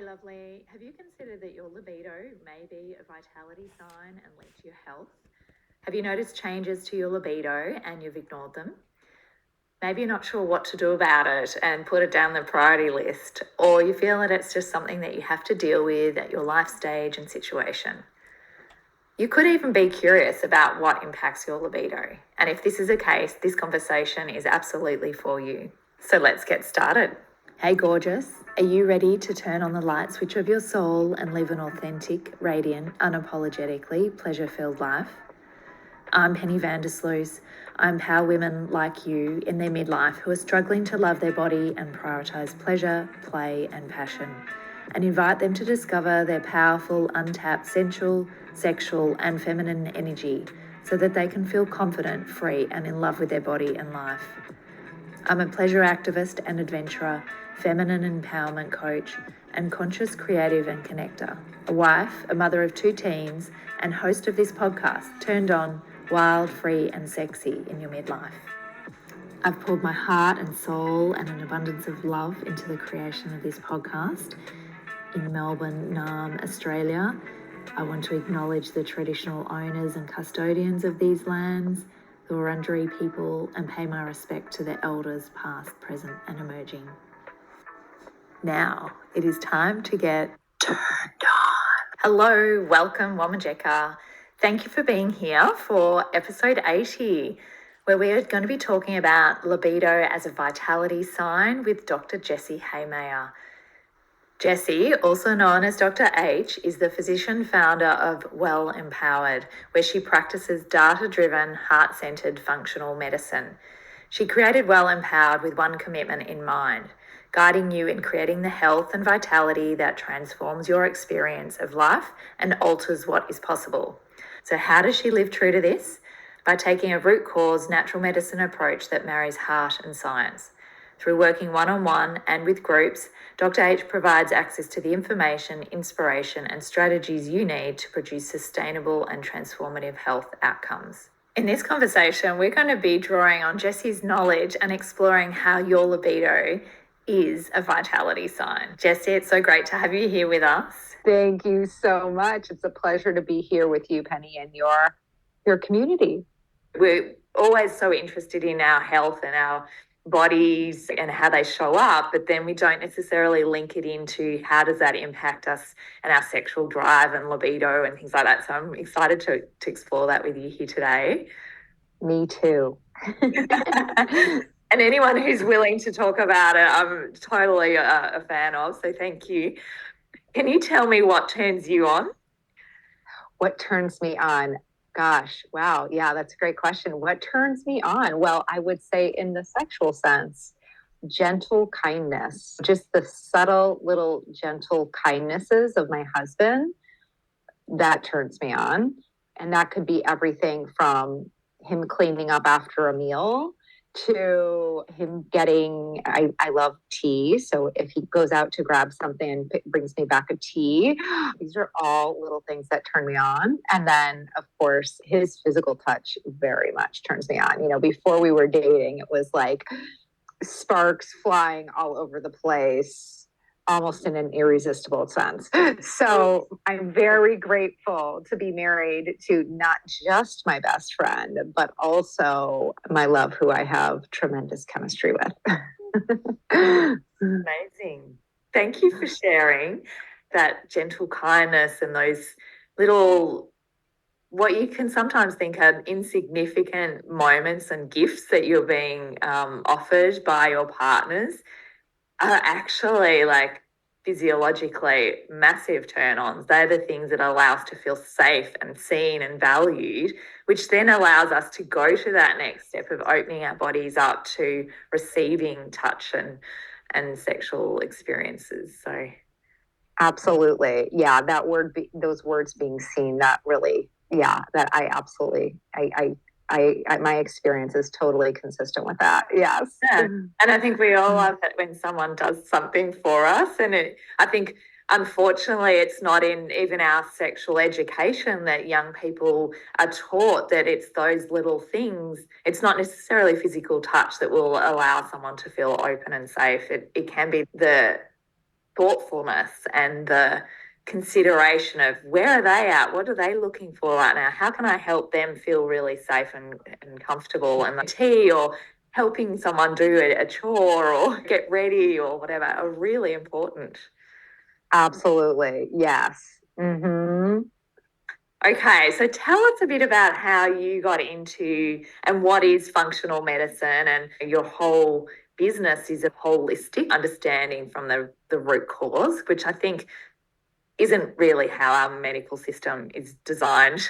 Hey, lovely. Have you considered that your libido may be a vitality sign and linked to your health? Have you noticed changes to your libido and you've ignored them? Maybe you're not sure what to do about it and put it down the priority list, or you feel that it's just something that you have to deal with at your life stage and situation. You could even be curious about what impacts your libido. And if this is the case, this conversation is absolutely for you. So let's get started. Hey, gorgeous. Are you ready to turn on the light switch of your soul and live an authentic, radiant, unapologetically pleasure-filled life? I'm Penny Vandersloot. I empower women like you in their midlife who are struggling to love their body and prioritise pleasure, play, and passion, and invite them to discover their powerful, untapped sensual, sexual, and feminine energy so that they can feel confident, free, and in love with their body and life. I'm a pleasure activist and adventurer, feminine empowerment coach, and conscious creative and connector, a wife, a mother of 2 teens, and host of this podcast, Turned On, Wild, Free, and Sexy in Your Midlife. I've poured my heart and soul and an abundance of love into the creation of this podcast in Melbourne, Naarm, Australia. I want to acknowledge the traditional owners and custodians of these lands, the Wurundjeri people, and pay my respect to the elders past, present, and emerging. Now, it is time to get turned on. Hello, welcome, Wamajeka. Thank you for being here for episode 80, where we are going to be talking about libido as a vitality sign with Dr. Jessie Hehmeyer. Jessie, also known as Dr. H, is the physician founder of Well Empowered, where she practices data-driven, heart-centered functional medicine. She created Well Empowered with one commitment in mind, guiding you in creating the health and vitality that transforms your experience of life and alters what is possible. So how does she live true to this? By taking a root cause natural medicine approach that marries heart and science. Through working one-on-one and with groups, Dr. H provides access to the information, inspiration, and strategies you need to produce sustainable and transformative health outcomes. In this conversation, we're going to be drawing on Jessie's knowledge and exploring how your libido is a vitality sign. Jessie, it's so great to have you here with us. Thank you so much. It's a pleasure to be here with you, Penny, and your community. We're always so interested in our health and our bodies and how they show up, but then we don't necessarily link it into how does that impact us and our sexual drive and libido and things like that. So I'm excited to explore that with you here today. Me too. And anyone who's willing to talk about it, I'm totally a fan of. So thank you. Can you tell me what turns you on? What turns me on? Gosh, wow. Yeah, that's a great question. What turns me on? Well, I would say in the sexual sense, gentle kindness, just the subtle little gentle kindnesses of my husband, that turns me on. And that could be everything from him cleaning up after a meal to him getting, I love tea. So if he goes out to grab something and brings me back a tea, these are all little things that turn me on. And then, of course, his physical touch very much turns me on. You know, before we were dating, it was like sparks flying all over the place, almost in an irresistible sense. So I'm very grateful to be married to not just my best friend, but also my love, who I have tremendous chemistry with. Amazing. Thank you for sharing that gentle kindness and those little, what you can sometimes think are insignificant moments and gifts that you're being offered by your partners are actually like physiologically massive turn-ons. They're the things that allow us to feel safe and seen and valued, which then allows us to go to that next step of opening our bodies up to receiving touch and sexual experiences. So absolutely. Yeah, that word, those words being seen, that really, yeah, that I absolutely, my experience is totally consistent with that. Yes. Yeah. And I think we all love it when someone does something for us. And I think, unfortunately, it's not in even our sexual education that young people are taught that it's those little things. It's not necessarily physical touch that will allow someone to feel open and safe. It can be the thoughtfulness and the consideration of where are they at? What are they looking for right now? How can I help them feel really safe and comfortable? And the tea or helping someone do a chore or get ready or whatever are really important. Absolutely. Yes. Mm-hmm. Okay, so tell us a bit about how you got into and what is functional medicine, and your whole business is a holistic understanding from the root cause, which I think isn't really how our medical system is designed.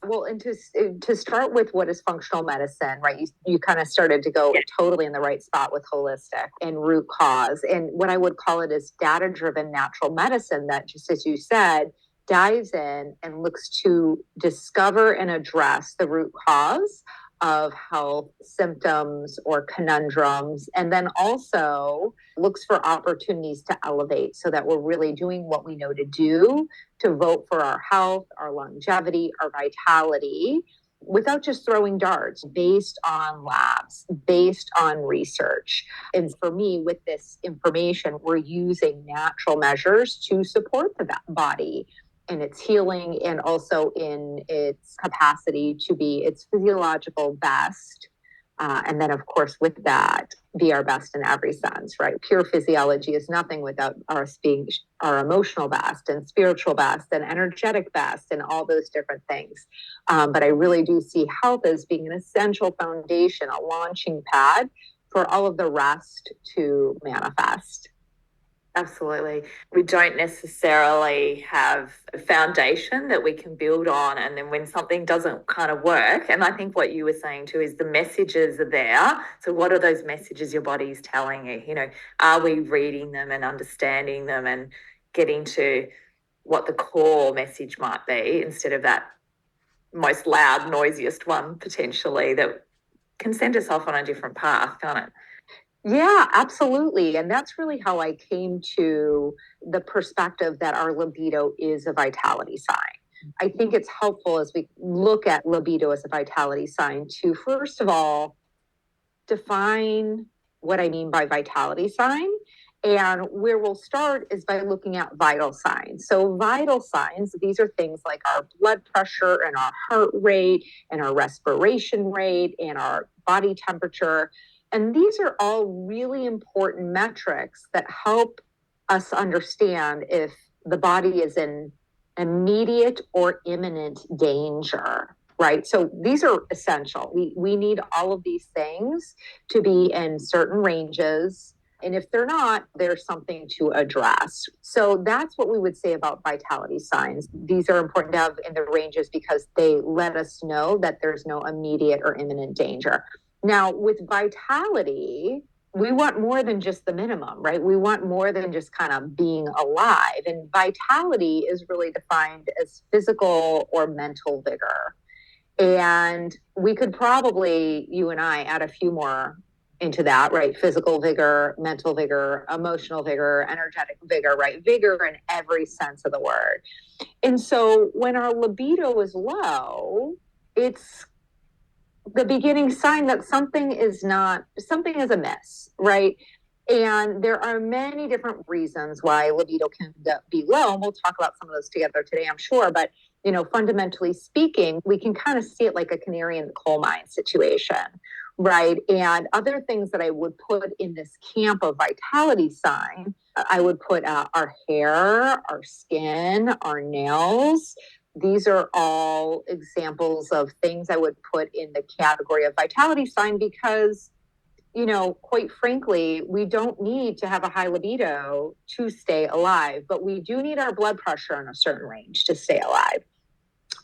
Well, and to start with what is functional medicine, right? You kind of started to go totally in the right spot with holistic and root cause. And what I would call it is data driven natural medicine that, just as you said, dives in and looks to discover and address the root cause of health symptoms or conundrums, and then also looks for opportunities to elevate so that we're really doing what we know to do to vote for our health, our longevity, our vitality, without just throwing darts, based on labs, based on research. And for me, with this information, we're using natural measures to support the body in its healing and also in its capacity to be its physiological best. And then, of course, with that, be our best in every sense, right? Pure physiology is nothing without us being our emotional best and spiritual best and energetic best and all those different things. But I really do see health as being an essential foundation, a launching pad for all of the rest to manifest. Absolutely. We don't necessarily have a foundation that we can build on. And then when something doesn't kind of work, and I think what you were saying too is the messages are there. So, what are those messages your body is telling you? You know, are we reading them and understanding them and getting to what the core message might be instead of that most loud, noisiest one potentially that can send us off on a different path, can't it? Yeah, absolutely. And that's really how I came to the perspective that our libido is a vitality sign. I think it's helpful as we look at libido as a vitality sign to, first of all, define what I mean by vitality sign. And where we'll start is by looking at vital signs. So, vital signs, these are things like our blood pressure and our heart rate and our respiration rate and our body temperature. And these are all really important metrics that help us understand if the body is in immediate or imminent danger, right? So these are essential. We need all of these things to be in certain ranges. And if they're not, there's something to address. So that's what we would say about vitality signs. These are important to have in the ranges because they let us know that there's no immediate or imminent danger. Now, with vitality, we want more than just the minimum, right? We want more than just kind of being alive. And vitality is really defined as physical or mental vigor. And we could probably, you and I, add a few more into that, right? Physical vigor, mental vigor, emotional vigor, energetic vigor, right? Vigor in every sense of the word. And so when our libido is low, it's the beginning sign that something is amiss, right? And there are many different reasons why libido can be low. And we'll talk about some of those together today, I'm sure. But, fundamentally speaking, we can kind of see it like a canary in the coal mine situation, right? And other things that I would put in this camp of vitality sign, I would put our hair, our skin, our nails. These are all examples of things I would put in the category of vitality sign because, quite frankly, we don't need to have a high libido to stay alive, but we do need our blood pressure in a certain range to stay alive.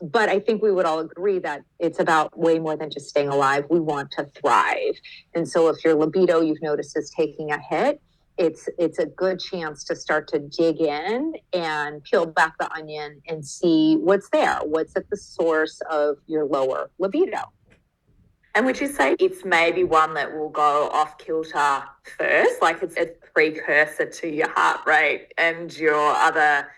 But I think we would all agree that it's about way more than just staying alive. We want to thrive. And so if your libido, you've noticed, is taking a hit, it's a good chance to start to dig in and peel back the onion and see what's there. What's at the source of your lower libido? And would you say it's maybe one that will go off kilter first, like it's a precursor to your heart rate and your other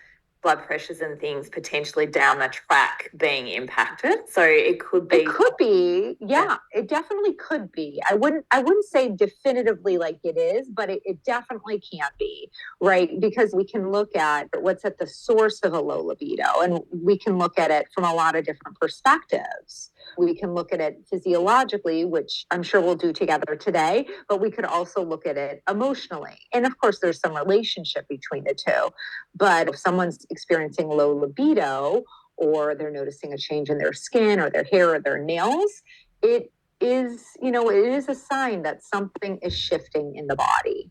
blood pressures and things potentially down the track being impacted. So it could be. It could be, yeah, it definitely could be. I wouldn't say definitively like it is, but it definitely can be, right? Because we can look at what's at the source of a low libido, and we can look at it from a lot of different perspectives. We can look at it physiologically, which I'm sure we'll do together today, but we could also look at it emotionally. And of course, there's some relationship between the two. But if someone's experiencing low libido, or they're noticing a change in their skin or their hair or their nails, it is a sign that something is shifting in the body.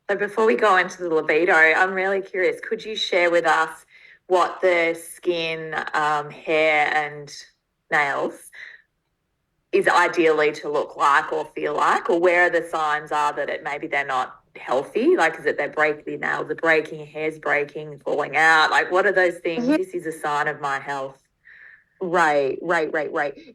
So before we go into the libido, I'm really curious, could you share with us what the skin, hair and nails is ideally to look like or feel like, or where the signs are that maybe they're not healthy? Like, is it their nails are breaking, hair's breaking, falling out? Like, what are those things? Yeah. This is a sign of my health. Right.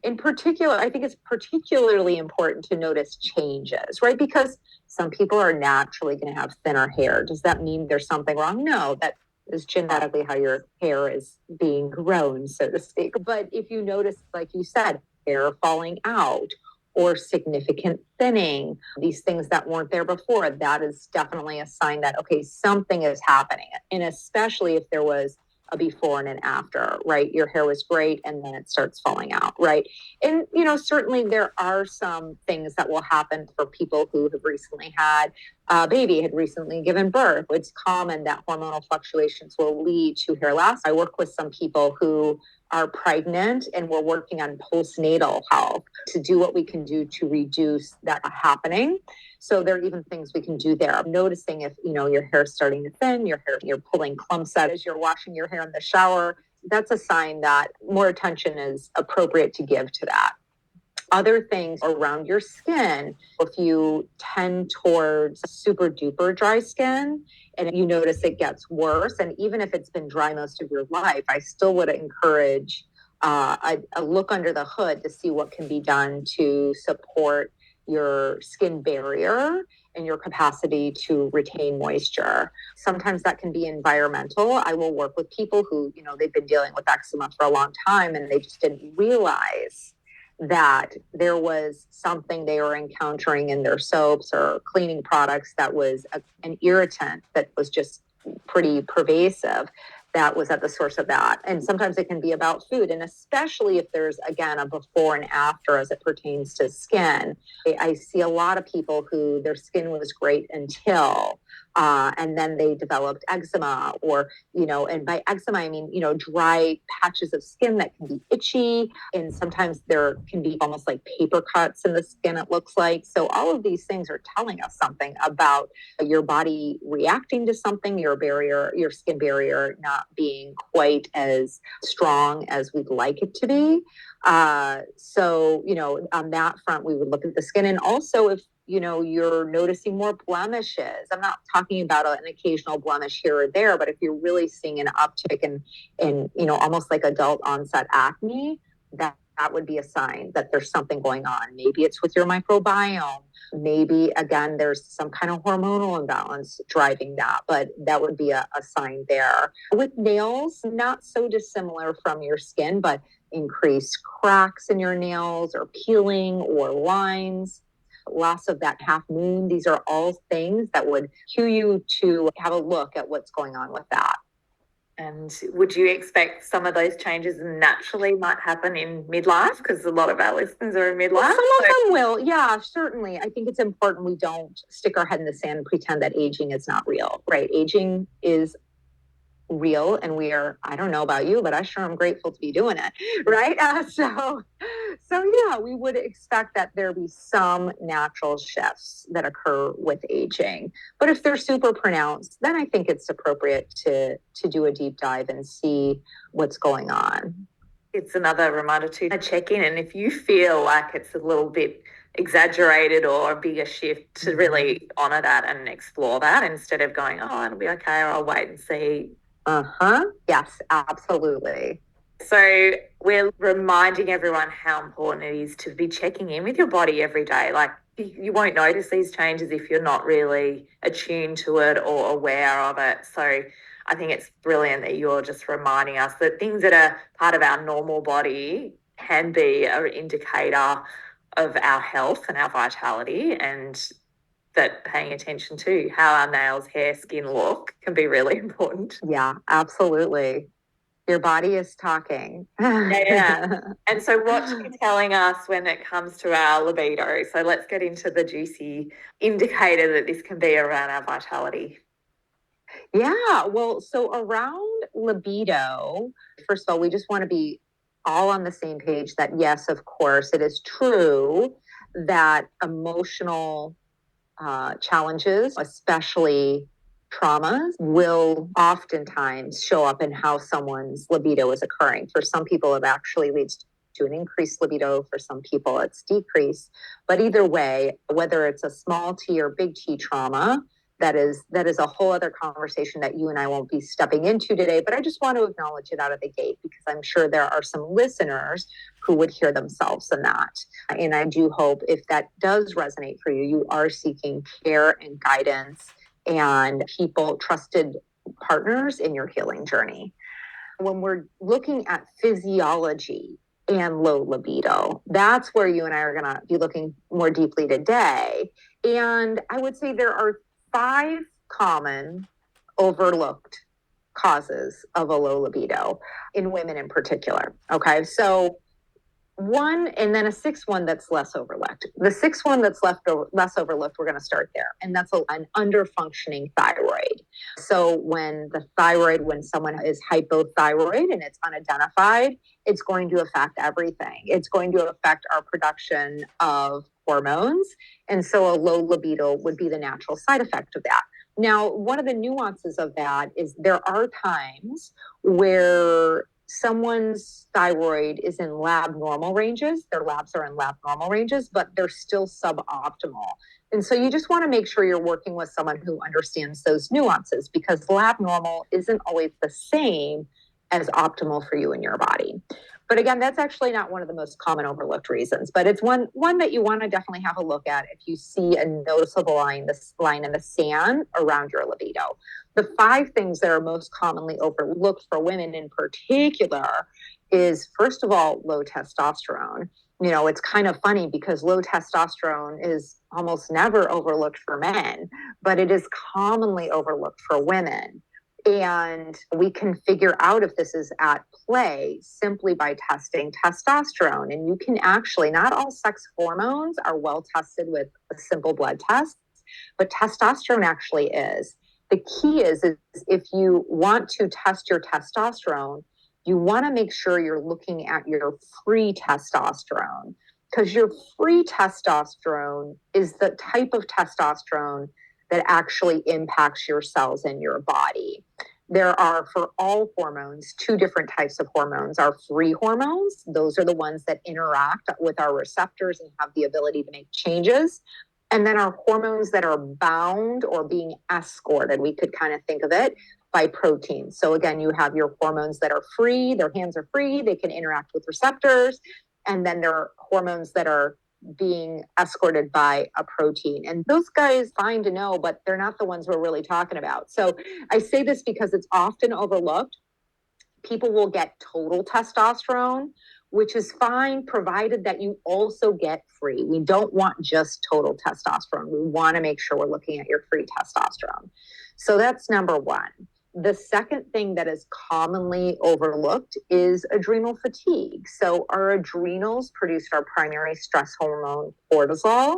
In particular, I think it's particularly important to notice changes, right? Because some people are naturally going to have thinner hair. Does that mean there's something wrong? No, that is genetically how your hair is being grown, so to speak. But if you notice, like you said, hair falling out or significant thinning, these things that weren't there before, that is definitely a sign that, okay, something is happening. And especially if there was a before and an after, right? Your hair was great and then it starts falling out, right? And, certainly there are some things that will happen for people who have recently had a baby, had recently given birth. It's common that hormonal fluctuations will lead to hair loss. I work with some people who are pregnant and we're working on postnatal health to do what we can do to reduce that happening. So there are even things we can do there. I'm noticing if, your hair's starting to thin, you're pulling clumps out as you're washing your hair in the shower. That's a sign that more attention is appropriate to give to that. Other things around your skin, if you tend towards super duper dry skin and you notice it gets worse, and even if it's been dry most of your life, I still would encourage a look under the hood to see what can be done to support your skin barrier and your capacity to retain moisture. Sometimes that can be environmental. I will work with people who, they've been dealing with eczema for a long time and they just didn't realize that there was something they were encountering in their soaps or cleaning products that was an irritant that was just pretty pervasive. That was at the source of that. And sometimes it can be about food. And especially if there's, again, a before and after as it pertains to skin. I see a lot of people who their skin was great until, and then they developed eczema or, and by eczema, I mean, dry patches of skin that can be itchy. And sometimes there can be almost like paper cuts in the skin, it looks like. So all of these things are telling us something about your body reacting to something, your skin barrier not being quite as strong as we'd like it to be. So, on that front, we would look at the skin. And also if, you're noticing more blemishes. I'm not talking about an occasional blemish here or there, but if you're really seeing an uptick in almost like adult onset acne, that would be a sign that there's something going on. Maybe it's with your microbiome. Maybe, again, there's some kind of hormonal imbalance driving that, but that would be a sign there. With nails, not so dissimilar from your skin, but increased cracks in your nails or peeling or lines, loss of that half moon. These are all things that would cue you to have a look at what's going on with that. And would you expect some of those changes naturally might happen in midlife? Because a lot of our listeners are in midlife. Well, some of them will. Yeah, certainly. I think it's important we don't stick our head in the sand and pretend that aging is not real, right? Aging is real and I don't know about you, but I sure am grateful to be doing it, right? So yeah, we would expect that there be some natural shifts that occur with aging. But if they're super pronounced, then I think it's appropriate to do a deep dive and see what's going on. It's another reminder to check in. And if you feel like it's a little bit exaggerated or a bigger shift, to really honor that and explore that instead of going, oh, it'll be okay, or I'll wait and see. Yes, absolutely. So we're reminding everyone how important it is to be checking in with your body every day. Like, you won't notice these changes if you're not really attuned to it or aware of it. So I think it's brilliant that you're just reminding us that things that are part of our normal body can be an indicator of our health and our vitality, and that paying attention to how our nails, hair, skin look can be really important. Yeah, absolutely. Your body is talking. Yeah. And so what's she telling us when it comes to our libido? So let's get into the juicy indicator that this can be around our vitality. Yeah, well, so around libido, first of all, we just want to be all on the same page that yes, of course, it is true that emotional challenges, especially traumas, will oftentimes show up in how someone's libido is occurring. For some people, it actually leads to an increased libido. For some people, it's decreased. But either way, whether it's a small t or big T trauma, that is a whole other conversation that you and I won't be stepping into today. But I just want to acknowledge it out of the gate because I'm sure there are some listeners who would hear themselves in that. And I do hope if that does resonate for you, you are seeking care and guidance and people, trusted partners in your healing journey. When we're looking at physiology and low libido, that's where you and I are going to be looking more deeply today. And I would say there are 5 common overlooked causes of a low libido in women in particular. Okay. So one, and then a 6th one that's less overlooked. The 6th one that's less overlooked, we're going to start there. And that's an underfunctioning thyroid. So when someone is hypothyroid and it's unidentified, it's going to affect everything. It's going to affect our production of hormones. And so a low libido would be the natural side effect of that. Now, one of the nuances of that is there are times where someone's thyroid is in lab normal ranges, their labs are in lab normal ranges, but they're still suboptimal. And so you just want to make sure you're working with someone who understands those nuances because lab normal isn't always the same as optimal for you and your body. But again, that's actually not one of the most common overlooked reasons, but it's one that you want to definitely have a look at if you see a noticeable line in the sand around your libido. The 5 things that are most commonly overlooked for women in particular is, first of all, low testosterone. You know, it's kind of funny because low testosterone is almost never overlooked for men, but it is commonly overlooked for women. And we can figure out if this is at play simply by testing testosterone. And you can actually, not all sex hormones are well tested with a simple blood test, but testosterone actually is. The key is if you want to test your testosterone, you want to make sure you're looking at your free testosterone because your free testosterone is the type of testosterone that actually impacts your cells in your body. There are, for all hormones, 2 different types of hormones. Our free hormones, those are the ones that interact with our receptors and have the ability to make changes. And then our hormones that are bound or being escorted, we could kind of think of it, by proteins. So again, you have your hormones that are free, their hands are free, they can interact with receptors. And then there are hormones that are being escorted by a protein. And those guys, fine to know, but they're not the ones we're really talking about. So I say this because it's often overlooked. People will get total testosterone, which is fine, provided that you also get free. We don't want just total testosterone. We want to make sure we're looking at your free testosterone. So that's number 1. The second thing that is commonly overlooked is adrenal fatigue. So our adrenals produce our primary stress hormone, cortisol.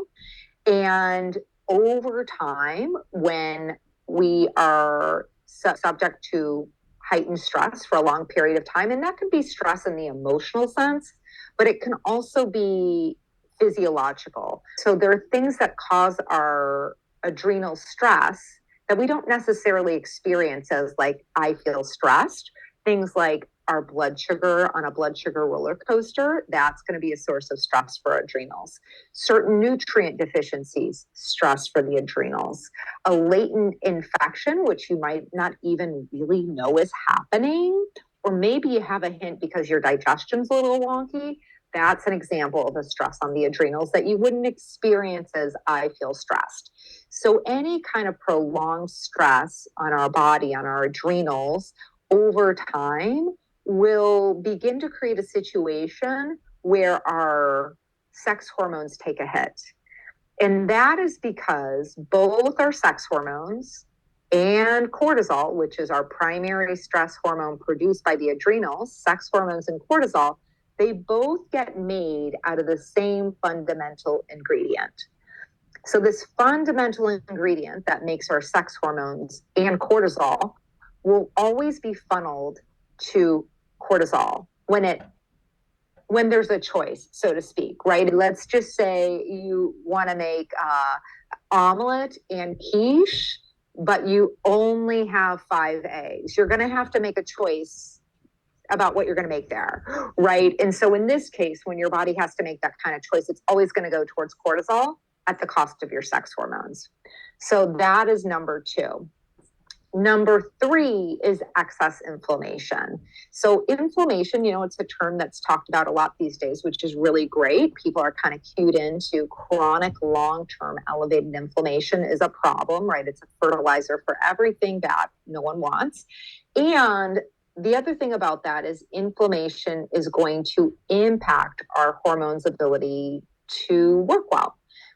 And over time, when we are subject to heightened stress for a long period of time, and that can be stress in the emotional sense, but it can also be physiological. So there are things that cause our adrenal stress that we don't necessarily experience as like, I feel stressed. Things like our blood sugar on a blood sugar roller coaster, that's going to be a source of stress for adrenals. Certain nutrient deficiencies, stress for the adrenals. A latent infection, which you might not even really know is happening, or maybe you have a hint because your digestion's a little wonky. That's an example of a stress on the adrenals that you wouldn't experience as I feel stressed. So any kind of prolonged stress on our body, on our adrenals over time will begin to create a situation where our sex hormones take a hit. And that is because both our sex hormones and cortisol, which is our primary stress hormone produced by the adrenals, sex hormones and cortisol, they both get made out of the same fundamental ingredient. So, this fundamental ingredient that makes our sex hormones and cortisol will always be funneled to cortisol when there's a choice, so to speak, right? Let's just say you want to make omelet and quiche, but you only have 5 eggs. You're going to have to make a choice about what you're going to make there, right? And so in this case, when your body has to make that kind of choice, it's always going to go towards cortisol at the cost of your sex hormones. So that is number 2. Number 3 is excess inflammation. So inflammation, it's a term that's talked about a lot these days, which is really great. People are kind of cued into chronic long-term elevated inflammation is a problem, right? It's a fertilizer for everything bad no one wants. And the other thing about that is inflammation is going to impact our hormones' ability to work well.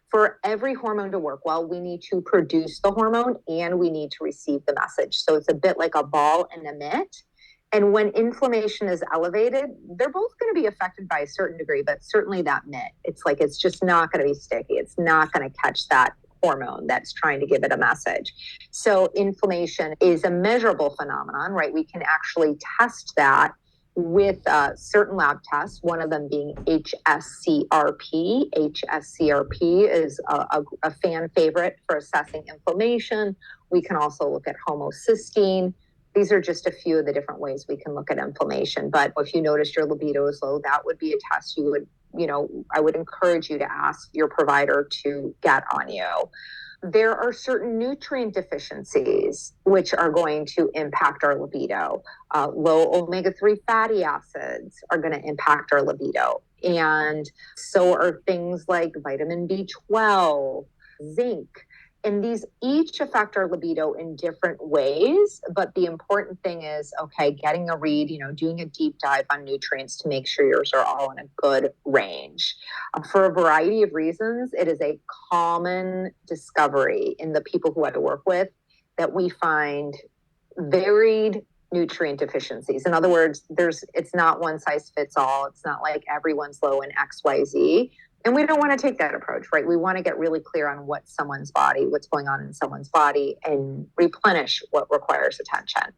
For every hormone to work well, we need to produce the hormone and we need to receive the message. So it's a bit like a ball and a mitt. And when inflammation is elevated, they're both going to be affected by a certain degree, but certainly that mitt, it's just not going to be sticky. It's not going to catch that hormone that's trying to give it a message. So inflammation is a measurable phenomenon, right? We can actually test that with certain lab tests, one of them being HSCRP. HSCRP is a fan favorite for assessing inflammation. We can also look at homocysteine. These are just a few of the different ways we can look at inflammation. But if you notice your libido is low, that would be a test I would encourage you to ask your provider to get on you. There are certain nutrient deficiencies which are going to impact our libido. Low omega-3 fatty acids are going to impact our libido. And so are things like vitamin B12, zinc. And these each affect our libido in different ways. But the important thing is, getting a read, doing a deep dive on nutrients to make sure yours are all in a good range. For a variety of reasons, it is a common discovery in the people who I work with that we find varied nutrient deficiencies. In other words, it's not one size fits all. It's not like everyone's low in XYZ. And we don't want to take that approach, right? We want to get really clear on what's going on in someone's body and replenish what requires attention.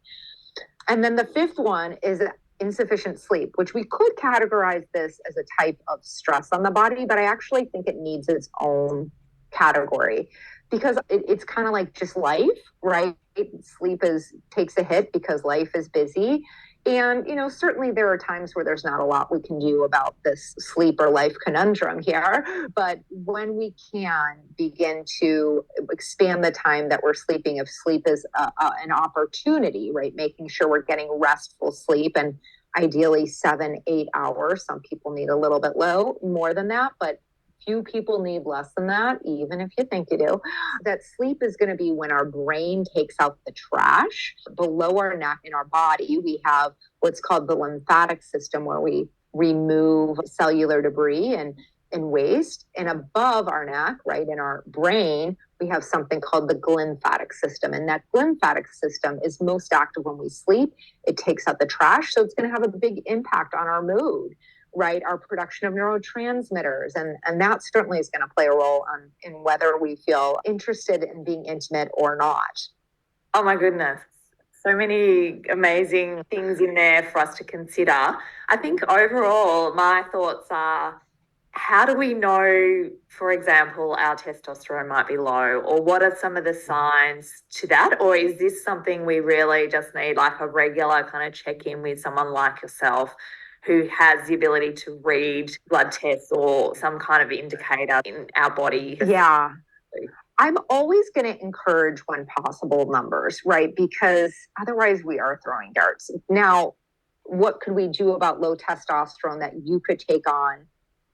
And then the 5th one is insufficient sleep, which we could categorize this as a type of stress on the body, but I actually think it needs its own category because it's kind of like just life, right? Sleep takes a hit because life is busy. And, certainly there are times where there's not a lot we can do about this sleep or life conundrum here. But when we can begin to expand the time that we're sleeping, if sleep is an opportunity, right? Making sure we're getting restful sleep and ideally 7-8 hours. Some people need a little bit more than that, but few people need less than that, even if you think you do. That sleep is going to be when our brain takes out the trash. Below our neck in our body, we have what's called the lymphatic system, where we remove cellular debris and waste. And above our neck, right in our brain, we have something called the glymphatic system. And that glymphatic system is most active when we sleep. It takes out the trash. So it's going to have a big impact on our mood, right? Our production of neurotransmitters. And that certainly is going to play a role in whether we feel interested in being intimate or not. Oh my goodness. So many amazing things in there for us to consider. I think overall, my thoughts are, how do we know, for example, our testosterone might be low, or what are some of the signs to that? Or is this something we really just need like a regular kind of check-in with someone like yourself who has the ability to read blood tests or some kind of indicator in our body? Yeah. I'm always going to encourage when possible numbers, right? Because otherwise we are throwing darts. Now, what could we do about low testosterone that you could take on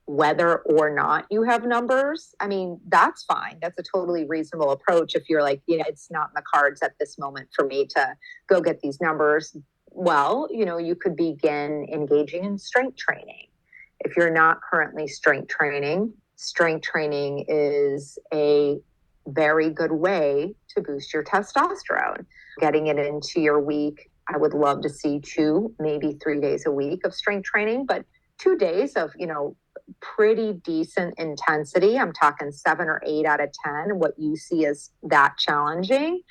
whether or not you have numbers? I mean, that's fine. That's a totally reasonable approach if you're like, it's not in the cards at this moment for me to go get these numbers. Well, you could begin engaging in strength training. If you're not currently strength training is a very good way to boost your testosterone. Getting it into your week, I would love to see 2, maybe 3 days a week of strength training, but 2 days of, pretty decent intensity. I'm talking 7 or 8 out of 10. What you see as that challenging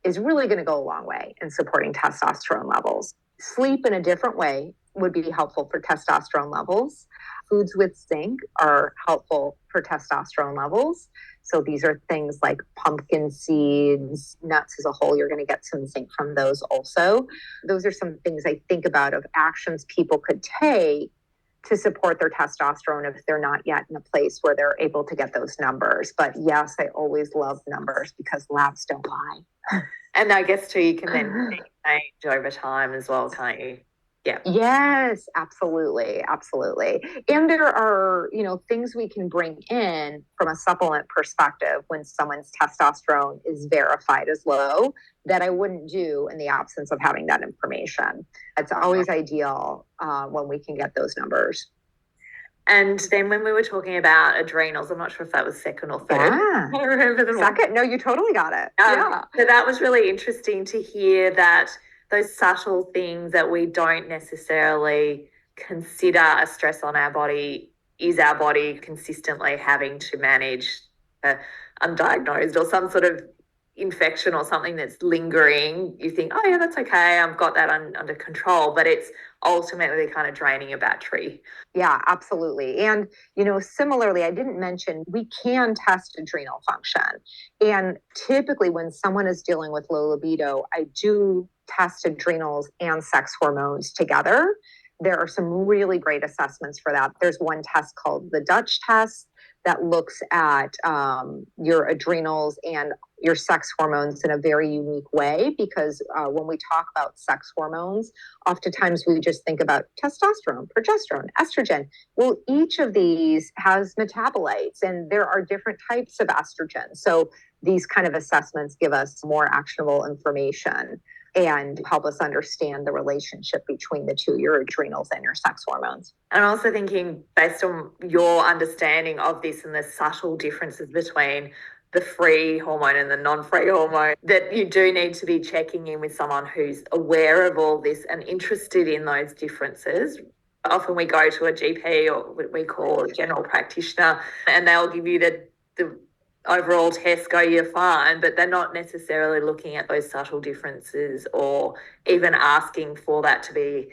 is really going to go a long way in supporting testosterone levels. Sleep in a different way would be helpful for testosterone levels. Foods with zinc are helpful for testosterone levels. So these are things like pumpkin seeds, nuts as a whole. You're going to get some zinc from those also. Those are some things I think about of actions people could take to support their testosterone if they're not yet in a place where they're able to get those numbers. But yes, I always love numbers because labs don't lie. And I guess too, you can then change over time as well, can't you? Yeah. Yes, absolutely. Absolutely. And there are, things we can bring in from a supplement perspective when someone's testosterone is verified as low that I wouldn't do in the absence of having that information. It's always ideal when we can get those numbers. And then when we were talking about adrenals, I'm not sure if that was second or third. Yeah. I remember the second. No, you totally got it. Yeah. So that was really interesting to hear that those subtle things that we don't necessarily consider a stress on our body is our body consistently having to manage undiagnosed or some sort of infection or something that's lingering. You think, oh yeah, that's okay, I've got that under control, but it's ultimately kind of draining your battery. Yeah, absolutely. And, similarly, I didn't mention we can test adrenal function. And typically when someone is dealing with low libido, I do test adrenals and sex hormones together. There are some really great assessments for that. There's one test called the Dutch test that looks at your adrenals and your sex hormones in a very unique way, because when we talk about sex hormones, oftentimes we just think about testosterone, progesterone, estrogen. Well, each of these has metabolites and there are different types of estrogen. So these kind of assessments give us more actionable information and help us understand the relationship between the two, your adrenals and your sex hormones. And I'm also thinking, based on your understanding of this and the subtle differences between the free hormone and the non-free hormone, that you do need to be checking in with someone who's aware of all this and interested in those differences. Often we go to a GP or what we call a general practitioner, and they'll give you the overall test, go, you're fine, but they're not necessarily looking at those subtle differences or even asking for that to be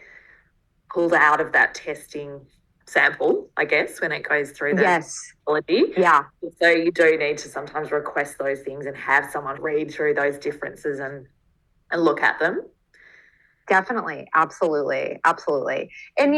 pulled out of that testing sample, I guess, when it goes through that quality. Yeah. So you do need to sometimes request those things and have someone read through those differences and look at them. Definitely. Absolutely. Absolutely. And,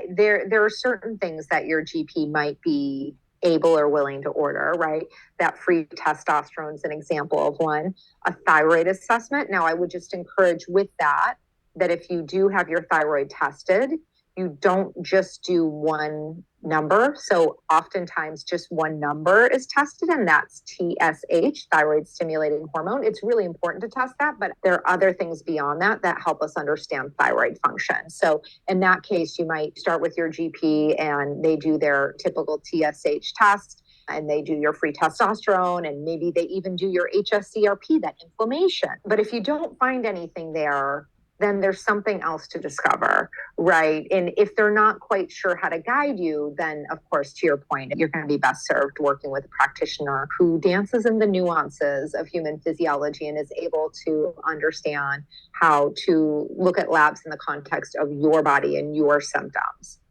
there are certain things that your GP might be able or willing to order, right? That free testosterone is an example of one. A thyroid assessment. Now, I would just encourage with that if you do have your thyroid tested, you don't just do one number. So oftentimes just one number is tested, and that's TSH, thyroid stimulating hormone. It's really important to test that, but there are other things beyond that that help us understand thyroid function. So in that case, you might start with your GP and they do their typical TSH test, and they do your free testosterone, and maybe they even do your HSCRP, that inflammation. But if you don't find anything there, then there's something else to discover, right? And if they're not quite sure how to guide you, then of course, to your point, you're going to be best served working with a practitioner who dances in the nuances of human physiology and is able to understand how to look at labs in the context of your body and your symptoms.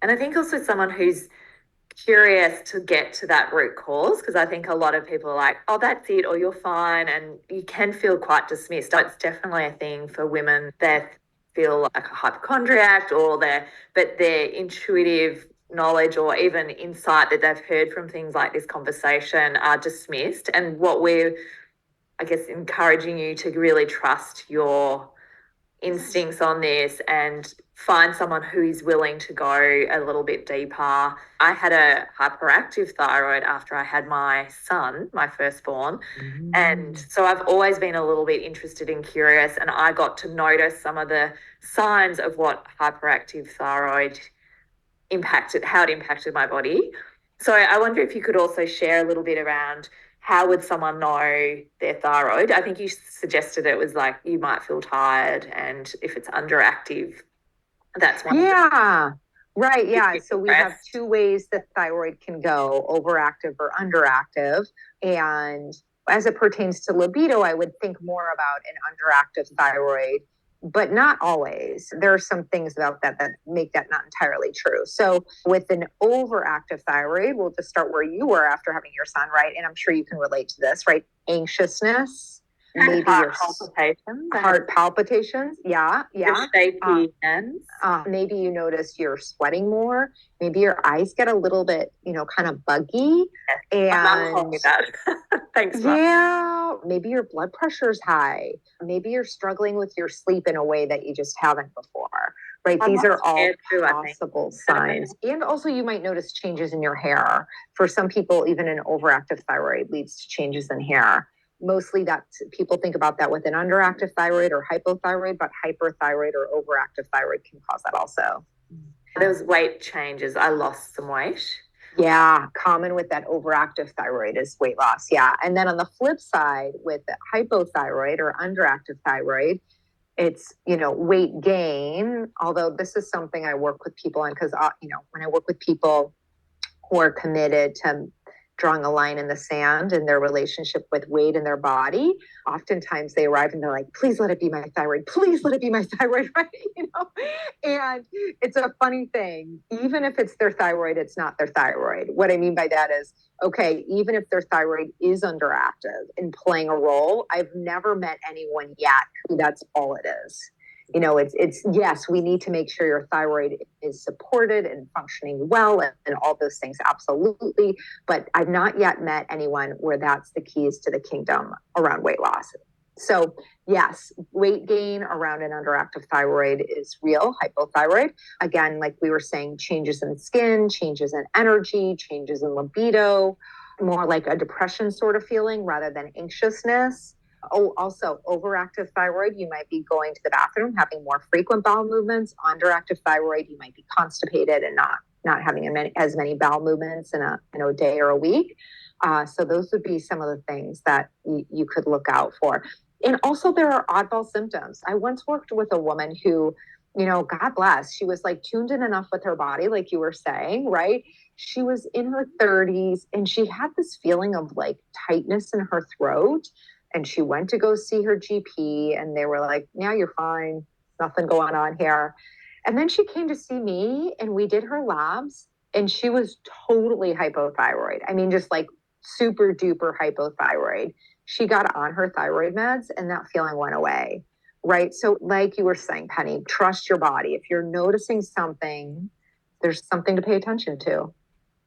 And I think also someone who's curious to get to that root cause, because I think a lot of people are like, oh, that's it, or you're fine, and you can feel quite dismissed. It's definitely a thing for women that feel like a hypochondriac, but their intuitive knowledge or even insight that they've heard from things like this conversation are dismissed. And what we're, I guess, encouraging you to really trust your instincts on this and find someone who is willing to go a little bit deeper. I had a hyperactive thyroid after I had my son, my firstborn. And so I've always been a little bit interested and curious, and I got to notice some of the signs of what hyperactive thyroid impacted, how it impacted my body. So I wonder if you could also share a little bit around how would someone know their thyroid? I think you suggested it was like you might feel tired, and if it's underactive, that's one. Yeah. Right. Yeah. So we have Depressed. two ways that thyroid can go, overactive or underactive. And as it pertains to libido, I would think more about an underactive thyroid, but not always. There are some things about that that make that not entirely true. So with an overactive thyroid, we'll just start where you were after having your son, right? And I'm sure you can relate to this, right? Anxiousness, maybe Heart your palpitations. heart palpitations. Yeah. Yeah. Shaky hands. Maybe you notice you're sweating more. Maybe your eyes get a little bit, kind of buggy. My mum told And me that. Thanks, Mum. yeah, maybe your blood pressure's high. Maybe you're struggling with your sleep in a way that you just haven't before, right? I'm These not are all scared too, I think. possible signs. And also, you might notice changes in your hair. For some people, even an overactive thyroid leads to changes in hair. Mostly that's people think about that with an underactive thyroid or hypothyroid, but hyperthyroid or overactive thyroid can cause that also. There was weight changes. I lost some weight. Yeah, common with that overactive thyroid is weight loss. Yeah. And then on the flip side, with hypothyroid or underactive thyroid, it's, weight gain. Although this is something I work with people on because, when I work with people who are committed to drawing a line in the sand in their relationship with weight in their body, oftentimes they arrive and they're like, please let it be my thyroid. Please let it be my thyroid, right? And it's a funny thing. Even if it's their thyroid, it's not their thyroid. What I mean by that is, okay, even if their thyroid is underactive and playing a role, I've never met anyone yet who that's all it is. It's yes, we need to make sure your thyroid is supported and functioning well and all those things, absolutely. But I've not yet met anyone where that's the keys to the kingdom around weight loss. So yes, weight gain around an underactive thyroid is real, hypothyroid. Again, like we were saying, changes in skin, changes in energy, changes in libido, more like a depression sort of feeling rather than anxiousness. Oh, also overactive thyroid, you might be going to the bathroom, having more frequent bowel movements. Underactive thyroid, you might be constipated and not having as many bowel movements in a day or a week. So those would be some of the things that you could look out for. And also there are oddball symptoms. I once worked with a woman who, God bless, she was like tuned in enough with her body, like you were saying, right? She was in her 30s and she had this feeling of like tightness in her throat. And she went to go see her GP and they were like, yeah, you're fine. Nothing going on here. And then she came to see me and we did her labs and she was totally hypothyroid. I mean, just like super duper hypothyroid. She got on her thyroid meds and that feeling went away. Right. So, like you were saying, Penny, trust your body. If you're noticing something, there's something to pay attention to.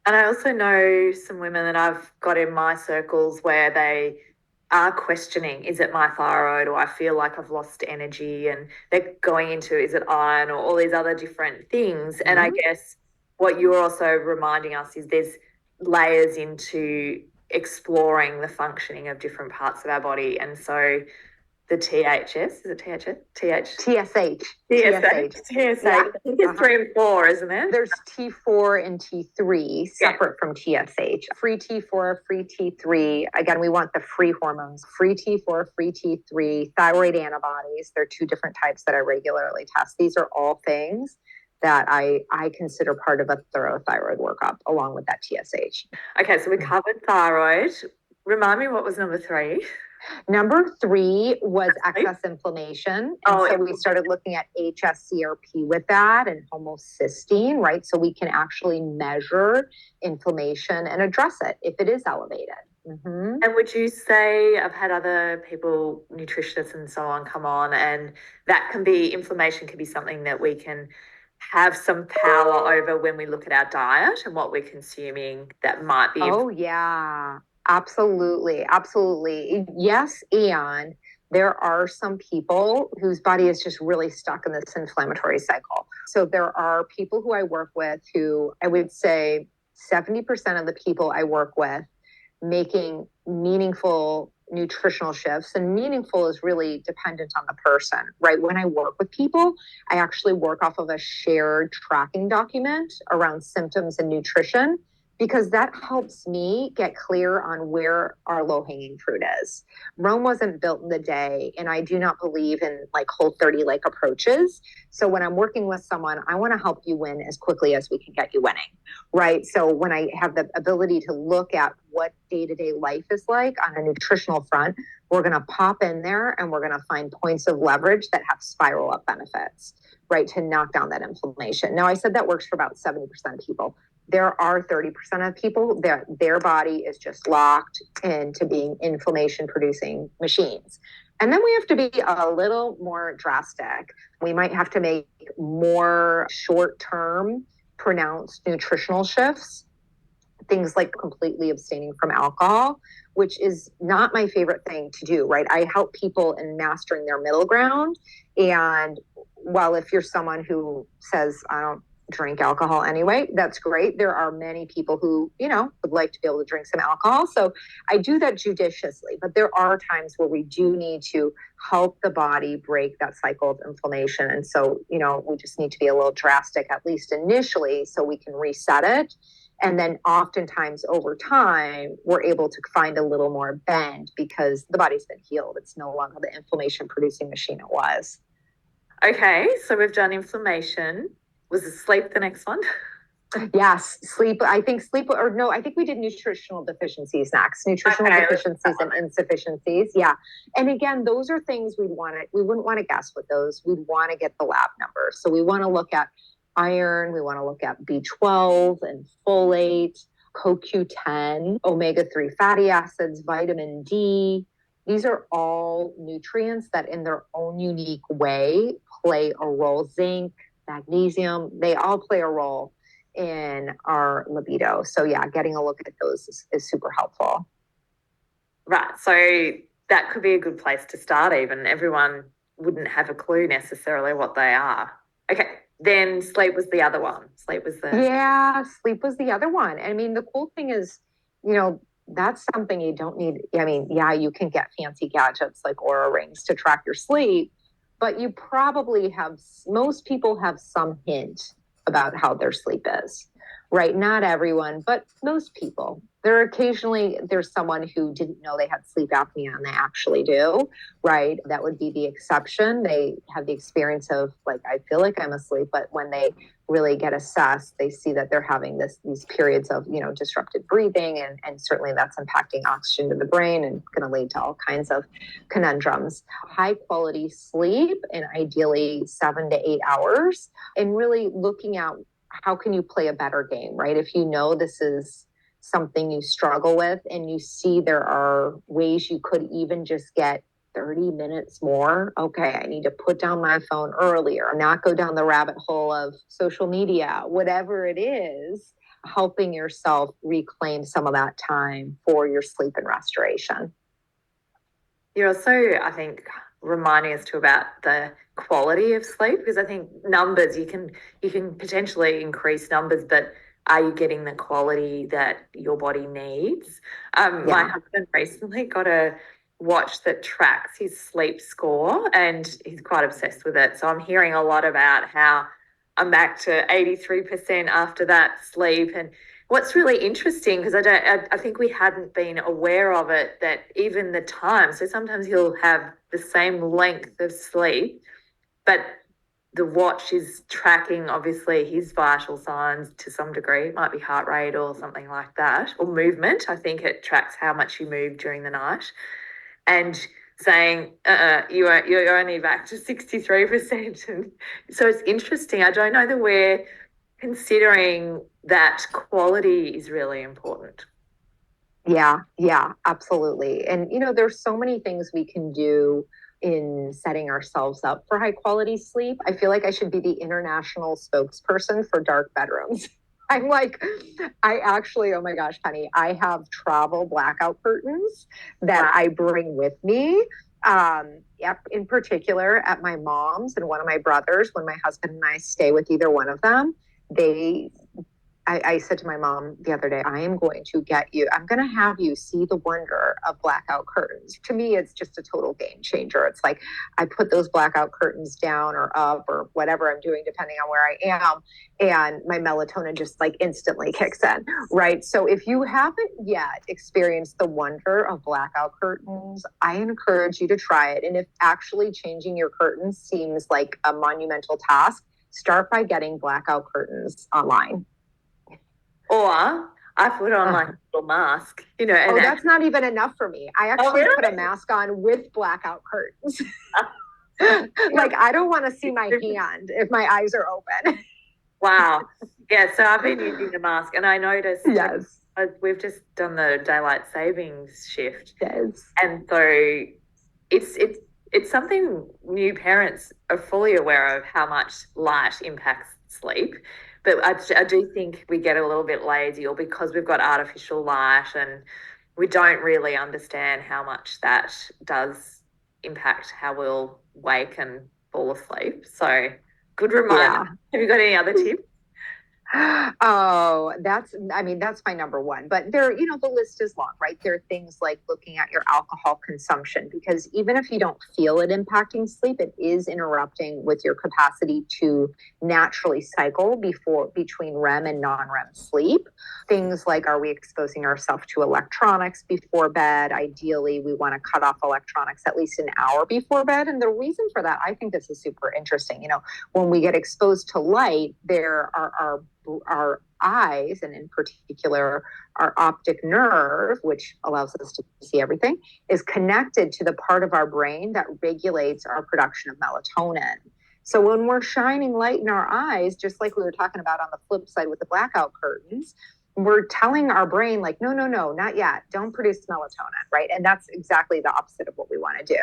And I also know some women that I've got in my circles where they are questioning, is it my thyroid, or I feel like I've lost energy, and they're going into, is it iron, or all these other different things. Mm-hmm. And I guess what you're also reminding us is there's layers into exploring the functioning of different parts of our body. And so the THS, is it THS? TSH. TSH. Yeah. I think it's 3 and 4, isn't it? There's T4 and T3 separate from TSH. Free T4, free T3. Again, we want the free hormones. Free T4, free T3, thyroid antibodies. There are 2 different types that I regularly test. These are all things that I consider part of a thorough thyroid workup along with that TSH. Okay, so we covered thyroid. Remind me, what was number 3? Number 3 was excess inflammation. And so we started looking at HSCRP with that and homocysteine, right? So we can actually measure inflammation and address it if it is elevated. Mm-hmm. And would you say, I've had other people, nutritionists and so on, come on, and that can be, inflammation can be something that we can have some power over when we look at our diet and what we're consuming that might be. Oh, yeah. Absolutely. Yes. And There are some people whose body is just really stuck in this inflammatory cycle. So there are people who I work with who I would say 70% of the people I work with making meaningful nutritional shifts, and meaningful is really dependent on the person, right? When I work with people, I actually work off of a shared tracking document around symptoms and nutrition, because that helps me get clear on where our low-hanging fruit is. Rome wasn't built in the day, and I do not believe in like Whole30 like approaches. So when I'm working with someone, I want to help you win as quickly as we can get you winning, right? So when I have the ability to look at what day-to-day life is like on a nutritional front, we're going to pop in there and we're going to find points of leverage that have spiral up benefits, right? To knock down that inflammation. Now, I said that works for about 70% of people. There are 30% of people that their body is just locked into being inflammation producing machines. And then we have to be a little more drastic. We might have to make more short-term pronounced nutritional shifts, things like completely abstaining from alcohol, which is not my favorite thing to do, right? I help people in mastering their middle ground. And while if you're someone who says, I don't drink alcohol anyway, that's great. There are many people who, would like to be able to drink some alcohol. So I do that judiciously, but there are times where we do need to help the body break that cycle of inflammation. And so, we just need to be a little drastic, at least initially, so we can reset it. And then oftentimes over time, we're able to find a little more bend because the body's been healed. It's no longer the inflammation producing machine it was. Okay, so we've done inflammation. Was it sleep the next one? Yes, sleep. I think we did nutritional deficiencies next. Nutritional deficiencies and insufficiencies. Yeah. And again, those are things we wouldn't want to guess with those. We'd want to get the lab numbers. So we want to look at iron, we want to look at B12 and folate, CoQ10, omega-3 fatty acids, vitamin D. These are all nutrients that in their own unique way play a role. Zinc, magnesium, they all play a role in our libido. So yeah, getting a look at those is super helpful. Right. So that could be a good place to start even. Everyone wouldn't have a clue necessarily what they are. Okay. Then sleep was the other one. Sleep was the other one. I mean, the cool thing is, that's something you don't need. I mean, yeah, you can get fancy gadgets like Oura rings to track your sleep, but you probably most people have some hint about how their sleep is, right? Not everyone, but most people. There's someone who didn't know they had sleep apnea and they actually do, right? That would be the exception. They have the experience of like, I feel like I'm asleep, but when they really get assessed, they see that they're having these periods of, disrupted breathing, and certainly that's impacting oxygen to the brain and going to lead to all kinds of conundrums. High quality sleep, and ideally 7 to 8 hours, and really looking at how can you play a better game, right? If you know this is something you struggle with and you see there are ways you could even just get 30 minutes more. Okay, I need to put down my phone earlier, not go down the rabbit hole of social media, whatever it is, helping yourself reclaim some of that time for your sleep and restoration. You're also, I think, reminding us too about the quality of sleep, because I think numbers, you can potentially increase numbers, but are you getting the quality that your body needs? My husband recently got a watch that tracks his sleep score and he's quite obsessed with it. So I'm hearing a lot about how I'm back to 83% after that sleep. And what's really interesting, because I think we hadn't been aware of it, that even the time, so sometimes he'll have the same length of sleep, but the watch is tracking obviously his vital signs to some degree. It might be heart rate or something like that, or movement. I think it tracks how much you move during the night, and saying you're only back to 63%. And so it's interesting. I don't know that we're considering that quality is really important. Yeah, absolutely. And there's so many things we can do in setting ourselves up for high quality sleep. I feel like I should be the international spokesperson for dark bedrooms. I'm like, oh my gosh, honey, I have travel blackout curtains that I bring with me. Yep, in particular at my mom's and one of my brothers, when my husband and I stay with either one of them, they I said to my mom the other day, I'm going to have you see the wonder of blackout curtains. To me, it's just a total game changer. It's like I put those blackout curtains down or up or whatever I'm doing, depending on where I am, and my melatonin just like instantly kicks in, right? So if you haven't yet experienced the wonder of blackout curtains, I encourage you to try it. And if actually changing your curtains seems like a monumental task, start by getting blackout curtains online. Or I put on like a little mask, and that's not even enough for me. I actually really? put a mask on with blackout curtains. Like, I don't want to see my hand if my eyes are open. Wow. Yeah, so I've been using the mask, and I noticed Yes. We've just done the daylight savings shift. Yes. And so it's something new parents are fully aware of, how much light impacts sleep. But I do think we get a little bit lazy, or because we've got artificial light and we don't really understand how much that does impact how we'll wake and fall asleep. So good reminder. Yeah. Have you got any other tips? Oh, that's my number one. But the list is long, right? There are things like looking at your alcohol consumption, because even if you don't feel it impacting sleep, it is interrupting with your capacity to naturally cycle between REM and non-REM sleep. Things like, are we exposing ourselves to electronics before bed? Ideally, we want to cut off electronics at least an hour before bed. And the reason for that, I think this is super interesting. When we get exposed to light, there are our eyes, and in particular our optic nerve, which allows us to see everything, is connected to the part of our brain that regulates our production of melatonin. So when we're shining light in our eyes, just like we were talking about on the flip side with the blackout curtains, we're telling our brain, like, no, not yet. Don't produce melatonin, right? And that's exactly the opposite of what we want to do.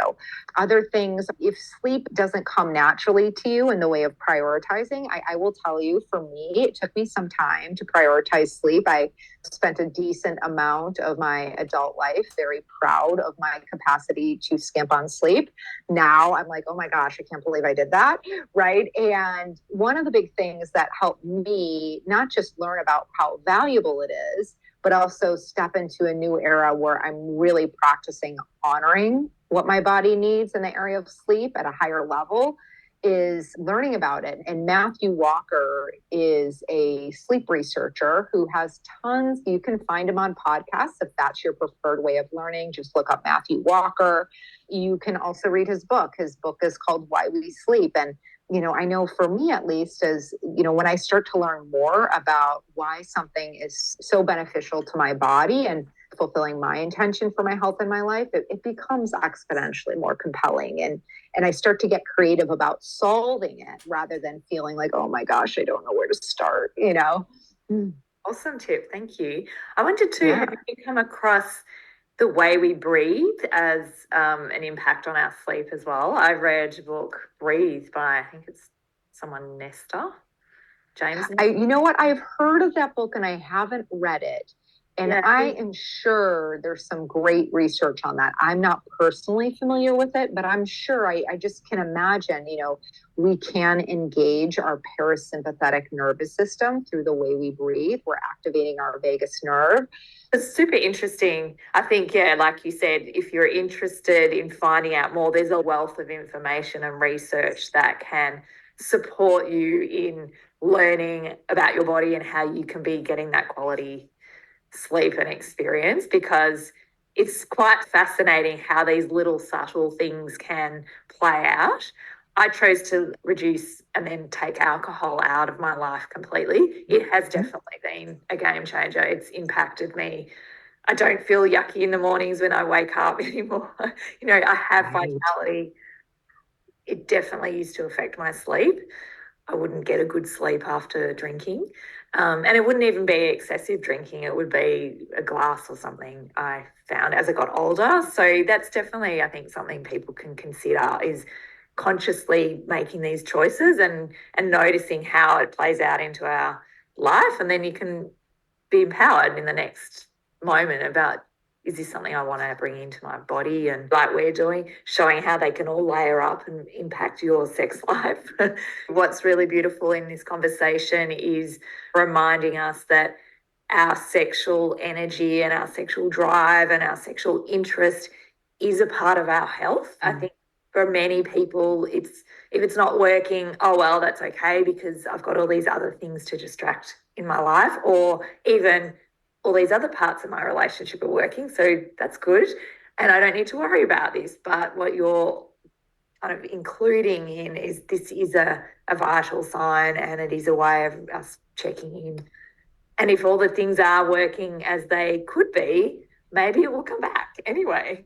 Other things, if sleep doesn't come naturally to you in the way of prioritizing, I will tell you, for me, it took me some time to prioritize sleep. I spent a decent amount of my adult life very proud of my capacity to skimp on sleep. Now I'm like, oh my gosh, I can't believe I did that, right? And one of the big things that helped me not just learn about how valuable it is, but also step into a new era where I'm really practicing honoring what my body needs in the area of sleep at a higher level, is learning about it. And Matthew Walker is a sleep researcher who has tons. You can find him on podcasts if that's your preferred way of learning. Just look up Matthew Walker. You can also read his book. His book is called Why We Sleep. And I know for me, at least, as when I start to learn more about why something is so beneficial to my body and fulfilling my intention for my health in my life, it becomes exponentially more compelling. And I start to get creative about solving it rather than feeling like, oh my gosh, I don't know where to start, Awesome tip. Thank you. I wanted to, have you come across the way we breathe as an impact on our sleep as well? I read a book, Breathe, by, I think it's someone, Nesta, James. You know what? I've heard of that book and I haven't read it. And I am sure there's some great research on that. I'm not personally familiar with it, but I'm sure I just can imagine, we can engage our parasympathetic nervous system through the way we breathe. We're activating our vagus nerve. It's super interesting. I think, like you said, if you're interested in finding out more, there's a wealth of information and research that can support you in learning about your body and how you can be getting that quality sleep and experience, because it's quite fascinating how these little subtle things can play out. I chose to reduce and then take alcohol out of my life completely. It has definitely been a game changer. It's impacted me. I don't feel yucky in the mornings when I wake up anymore. I have vitality. It definitely used to affect my sleep. I wouldn't get a good sleep after drinking. And it wouldn't even be excessive drinking. It would be a glass or something, I found, as I got older. So that's definitely, I think, something people can consider, is consciously making these choices and noticing how it plays out into our life. And then you can be empowered in the next moment about is this something I want to bring into my body? And like we're doing, showing how they can all layer up and impact your sex life. What's really beautiful in this conversation is reminding us that our sexual energy and our sexual drive and our sexual interest is a part of our health. I think for many people, if it's not working, oh, well, that's okay because I've got all these other things to distract in my life, or even all these other parts of my relationship are working. So that's good. And I don't need to worry about this. But what you're kind of including in is this is a vital sign, and it is a way of us checking in. And if all the things are working as they could be, maybe it will come back anyway.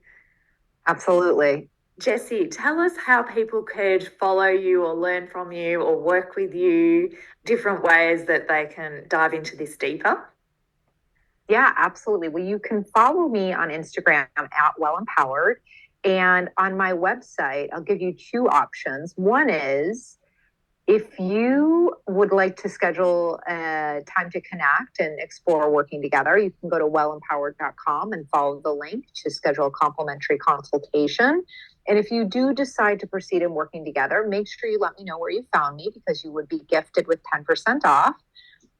Absolutely. Jessie, tell us how people could follow you or learn from you or work with you, different ways that they can dive into this deeper. Yeah, absolutely. Well, you can follow me on Instagram at Well Empowered. And on my website, I'll give you two options. One is if you would like to schedule a time to connect and explore working together, you can go to wellempowered.com and follow the link to schedule a complimentary consultation. And if you do decide to proceed in working together, make sure you let me know where you found me because you would be gifted with 10% off.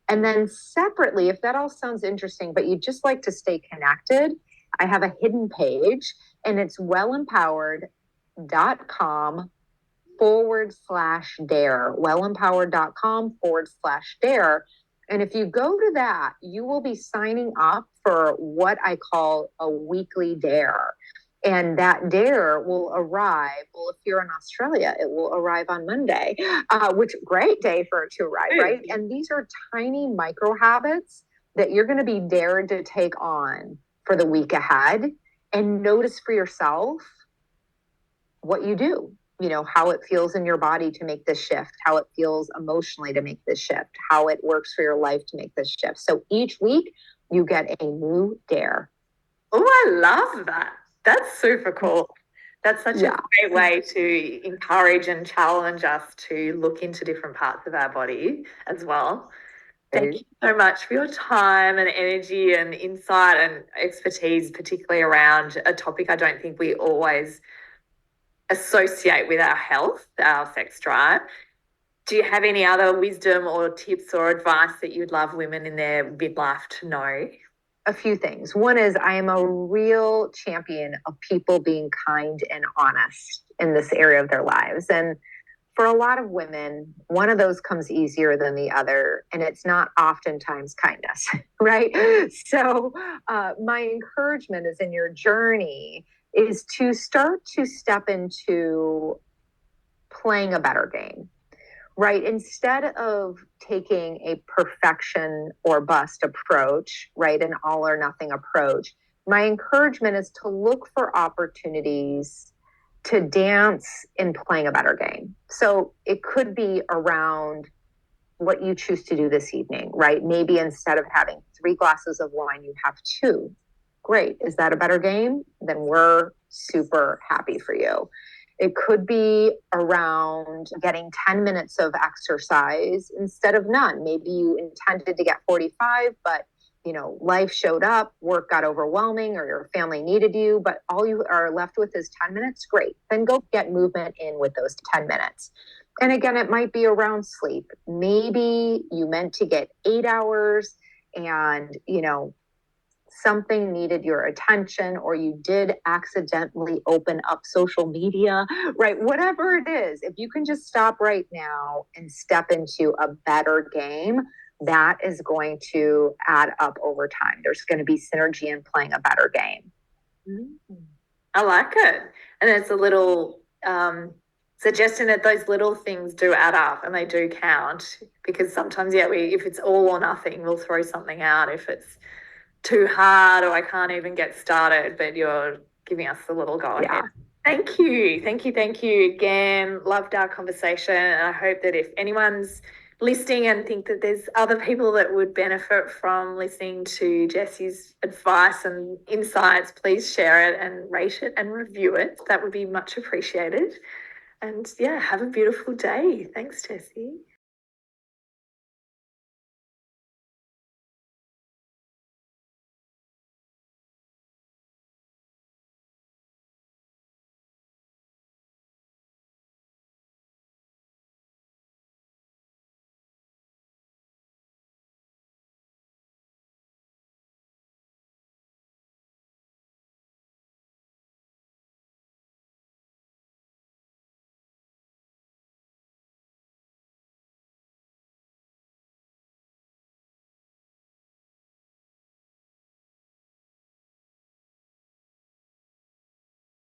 And then separately, if that all sounds interesting, but you'd just like to stay connected, I have a hidden page and it's wellempowered.com/dare, wellempowered.com/dare. And if you go to that, you will be signing up for what I call a weekly dare. And that dare will arrive. Well, if you're in Australia, it will arrive on Monday, which great day for it to arrive, right? And these are tiny micro habits that you're going to be dared to take on for the week ahead and notice for yourself what you do, how it feels in your body to make this shift, how it feels emotionally to make this shift, how it works for your life to make this shift. So each week you get a new dare. Oh, I love that. That's super cool. That's such a great way to encourage and challenge us to look into different parts of our body as well. Thank you so much for your time and energy and insight and expertise, particularly around a topic I don't think we always associate with our health, our sex drive. Do you have any other wisdom or tips or advice that you'd love women in their midlife to know? A few things. One is I am a real champion of people being kind and honest in this area of their lives. And for a lot of women, one of those comes easier than the other, and it's not oftentimes kindness, right? So my encouragement is in your journey is to start to step into playing a better game. Right. Instead of taking a perfection or bust approach, right, an all or nothing approach, my encouragement is to look for opportunities to dance in playing a better game. So it could be around what you choose to do this evening, right? Maybe instead of having 3 glasses of wine, you have 2. Great. Is that a better game? Then we're super happy for you. It could be around getting 10 minutes of exercise instead of none. Maybe you intended to get 45, but life showed up, work got overwhelming, or your family needed you, but all you are left with is 10 minutes. Great. Then go get movement in with those 10 minutes. And again, it might be around sleep. Maybe you meant to get 8 hours and, something needed your attention, or you did accidentally open up social media, right? Whatever it is, if you can just stop right now and step into a better game, that is going to add up over time. There's going to be synergy in playing a better game. I like it. And it's a little suggestion that those little things do add up and they do count, because sometimes, if it's all or nothing, we'll throw something out if it's too hard or I can't even get started, but you're giving us a little go ahead. Thank you. Thank you. Thank you again. Loved our conversation. And I hope that if anyone's listening and think that there's other people that would benefit from listening to Jessie's advice and insights, please share it and rate it and review it. That would be much appreciated. And have a beautiful day. Thanks, Jessie.